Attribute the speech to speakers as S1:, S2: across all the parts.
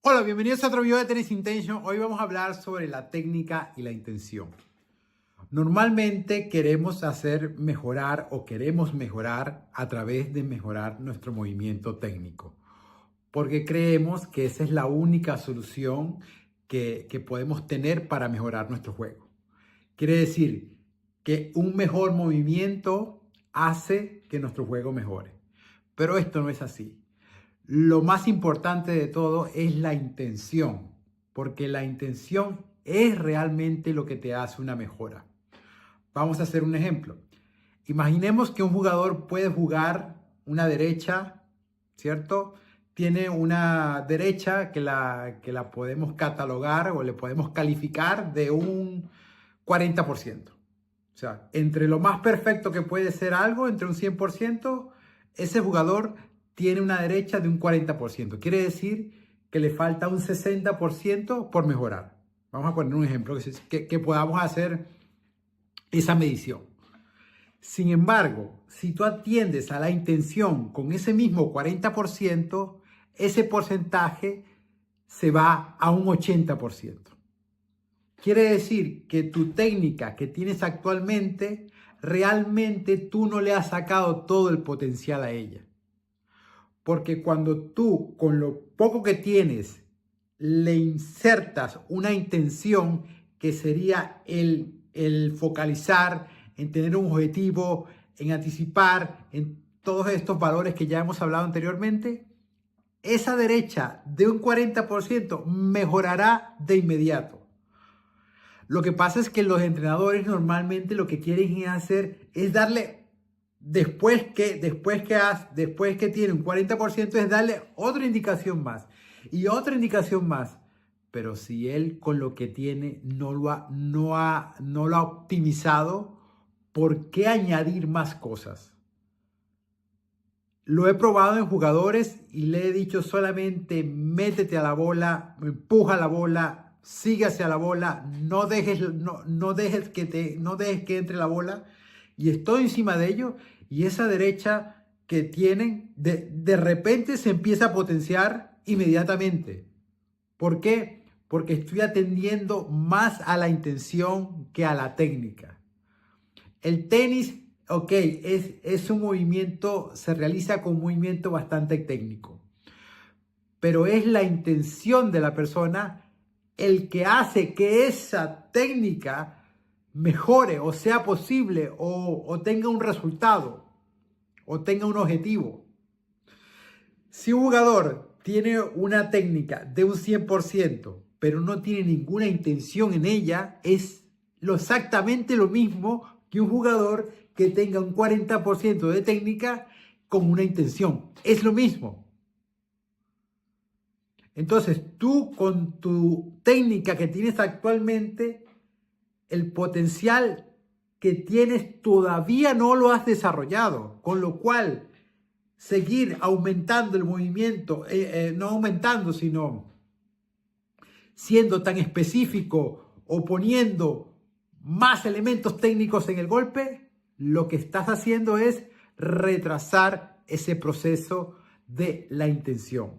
S1: Hola, bienvenidos a otro video de Tennis Intention. Hoy vamos a hablar sobre la técnica y la intención. Normalmente queremos mejorar a través de mejorar nuestro movimiento técnico, porque creemos que esa es la única solución que podemos tener para mejorar nuestro juego. Quiere decir que un mejor movimiento hace que nuestro juego mejore, pero esto no es así. Lo más importante de todo es la intención, porque la intención es realmente lo que te hace una mejora. Vamos a hacer un ejemplo. Imaginemos que un jugador puede jugar una derecha, ¿cierto? Tiene una derecha que la podemos catalogar o le podemos calificar de un 40%. O sea, entre lo más perfecto que puede ser algo, entre un 100%, ese jugador tiene una derecha de un 40%. Quiere decir que le falta un 60% por mejorar. Vamos a poner un ejemplo que podamos hacer esa medición. Sin embargo, si tú atiendes a la intención con ese mismo 40%, ese porcentaje se va a un 80%. Quiere decir que tu técnica que tienes actualmente, realmente tú no le has sacado todo el potencial a ella. Porque cuando tú, con lo poco que tienes, le insertas una intención que sería el focalizar, en tener un objetivo, en anticipar, en todos estos valores que ya hemos hablado anteriormente, esa derecha de un 40% mejorará de inmediato. Lo que pasa es que los entrenadores normalmente lo que quieren hacer es darle... Después que tiene un 40% es darle otra indicación más y otra indicación más. Pero si él con lo que tiene no lo ha optimizado, ¿por qué añadir más cosas? Lo he probado en jugadores y le he dicho solamente métete a la bola, empuja la bola, sigue hacia la bola, no dejes que entre la bola. Y estoy encima de ello y esa derecha que tienen de repente se empieza a potenciar inmediatamente. ¿Por qué? Porque estoy atendiendo más a la intención que a la técnica. El tenis, ok, es un movimiento, se realiza con un movimiento bastante técnico, pero es la intención de la persona el que hace que esa técnica mejore o sea posible o tenga un resultado o tenga un objetivo. Si un jugador tiene una técnica de un 100% pero no tiene ninguna intención en ella, es exactamente lo mismo que un jugador que tenga un 40% de técnica con una intención. Es lo mismo. Entonces tú con tu técnica que tienes actualmente, el potencial que tienes todavía no lo has desarrollado, con lo cual seguir aumentando el movimiento, no aumentando, sino siendo tan específico o poniendo más elementos técnicos en el golpe, lo que estás haciendo es retrasar ese proceso de la intención.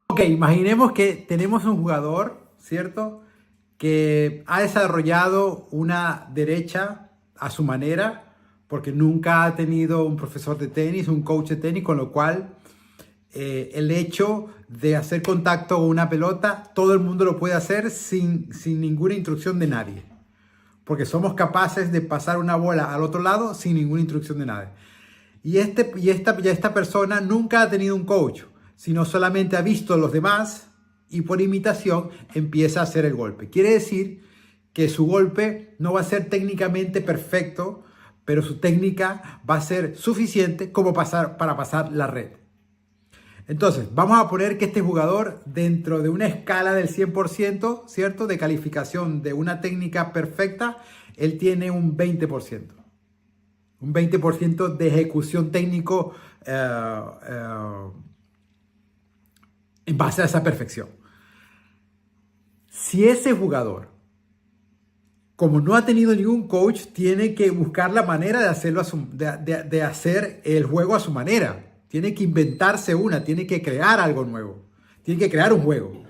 S1: Ok, imaginemos que tenemos un jugador, ¿cierto?, que ha desarrollado una derecha a su manera, porque nunca ha tenido un profesor de tenis, un coach de tenis, con lo cual el hecho de hacer contacto con una pelota, todo el mundo lo puede hacer sin ninguna instrucción de nadie, porque somos capaces de pasar una bola al otro lado sin ninguna instrucción de nadie. Y esta persona nunca ha tenido un coach, sino solamente ha visto a los demás y por imitación empieza a hacer el golpe. Quiere decir que su golpe no va a ser técnicamente perfecto, pero su técnica va a ser suficiente como para pasar la red. Entonces, vamos a poner que este jugador, dentro de una escala del 100%, ¿cierto?, de calificación de una técnica perfecta, él tiene un 20%. Un 20% de ejecución técnico en base a esa perfección. Si ese jugador, como no ha tenido ningún coach, tiene que buscar la manera de hacerlo de hacer el juego a su manera. Tiene que inventarse tiene que crear algo nuevo. Tiene que crear un juego.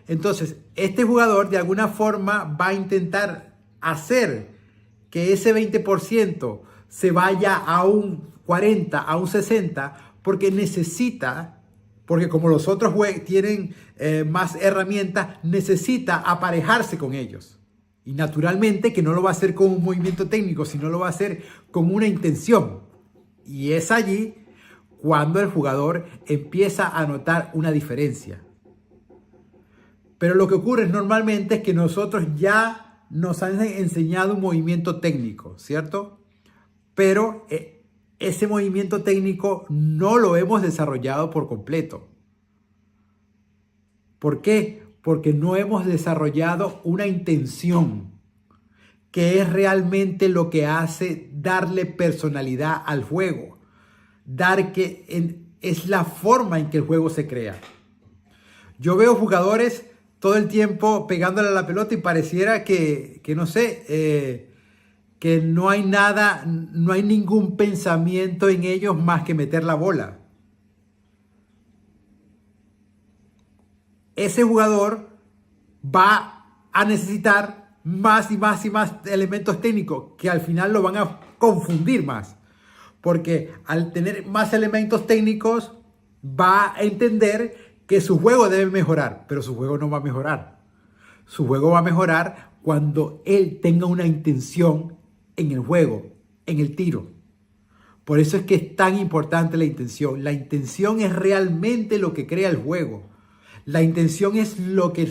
S1: Entonces, este jugador de alguna forma va a intentar hacer que ese 20% se vaya a un 40, a un 60, porque necesita, porque como los otros tienen más herramientas, necesita aparejarse con ellos. Y naturalmente que no lo va a hacer con un movimiento técnico, sino lo va a hacer con una intención. Y es allí cuando el jugador empieza a notar una diferencia. Pero lo que ocurre normalmente es que nosotros ya nos han enseñado un movimiento técnico, ¿cierto? Pero ese movimiento técnico no lo hemos desarrollado por completo. ¿Por qué? Porque no hemos desarrollado una intención, que es realmente lo que hace darle personalidad al juego. Es la forma en que el juego se crea. Yo veo jugadores todo el tiempo pegándole a la pelota y pareciera que no sé, que no hay nada, no hay ningún pensamiento en ellos más que meter la bola. Ese jugador va a necesitar más y más y más elementos técnicos que al final lo van a confundir más. Porque al tener más elementos técnicos va a entender que su juego debe mejorar, pero su juego no va a mejorar. Su juego va a mejorar cuando él tenga una intención en el juego, en el tiro. Por eso es que es tan importante la intención. La intención es realmente lo que crea el juego. La intención es lo que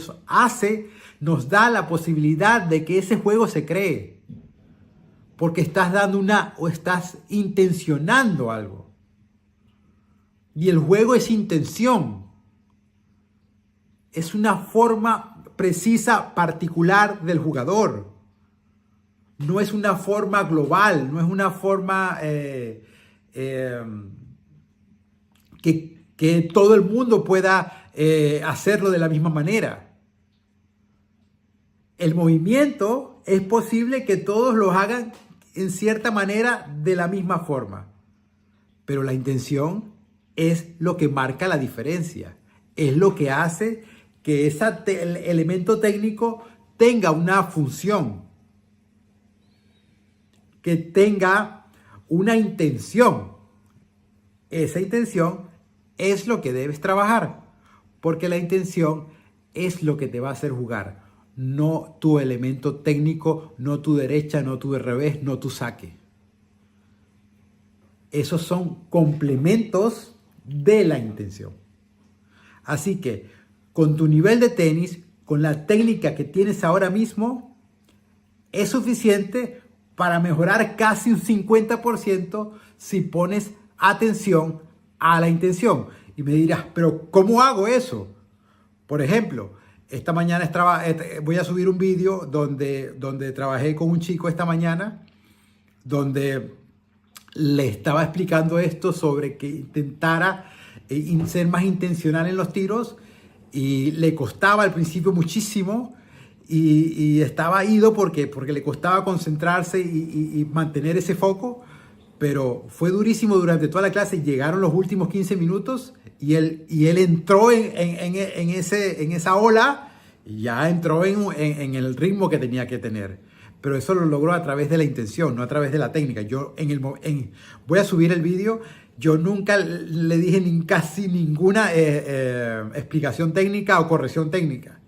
S1: nos da la posibilidad de que ese juego se cree. Porque estás dando o estás intencionando algo. Y el juego es intención. Es una forma precisa, particular del jugador. No es una forma global, no es una forma que todo el mundo pueda hacerlo de la misma manera. El movimiento es posible que todos lo hagan en cierta manera de la misma forma, pero la intención es lo que marca la diferencia, es lo que hace que el elemento técnico tenga una función, que tenga una intención. Esa intención es lo que debes trabajar, porque la intención es lo que te va a hacer jugar, no tu elemento técnico, no tu derecha, no tu de revés, no tu saque. Esos son complementos de la intención. Así que con tu nivel de tenis, con la técnica que tienes ahora mismo, es suficiente para mejorar casi un 50% si pones atención a la intención. Y me dirás, pero ¿cómo hago eso? Por ejemplo, esta mañana voy a subir un vídeo donde trabajé con un chico esta mañana, donde le estaba explicando esto sobre que intentara ser más intencional en los tiros, y le costaba al principio muchísimo y estaba ido porque le costaba concentrarse y mantener ese foco, pero fue durísimo durante toda la clase. Llegaron los últimos 15 minutos y él entró en esa ola y ya entró en el ritmo que tenía que tener. Pero eso lo logró a través de la intención, no a través de la técnica. Voy a subir el vídeo. Yo nunca le dije casi ninguna explicación técnica o corrección técnica.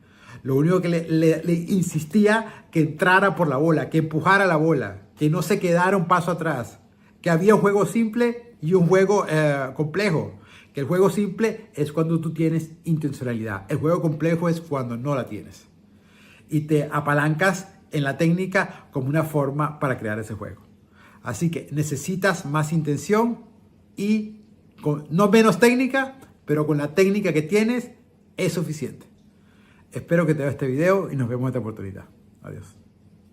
S1: Lo único que le insistía que entrara por la bola, que empujara la bola, que no se quedara un paso atrás, que había un juego simple y un juego complejo. Que el juego simple es cuando tú tienes intencionalidad. El juego complejo es cuando no la tienes. Y te apalancas en la técnica como una forma para crear ese juego. Así que necesitas más intención y no menos técnica, pero con la técnica que tienes es suficiente. Espero que te vea este video y nos vemos en esta oportunidad. Adiós.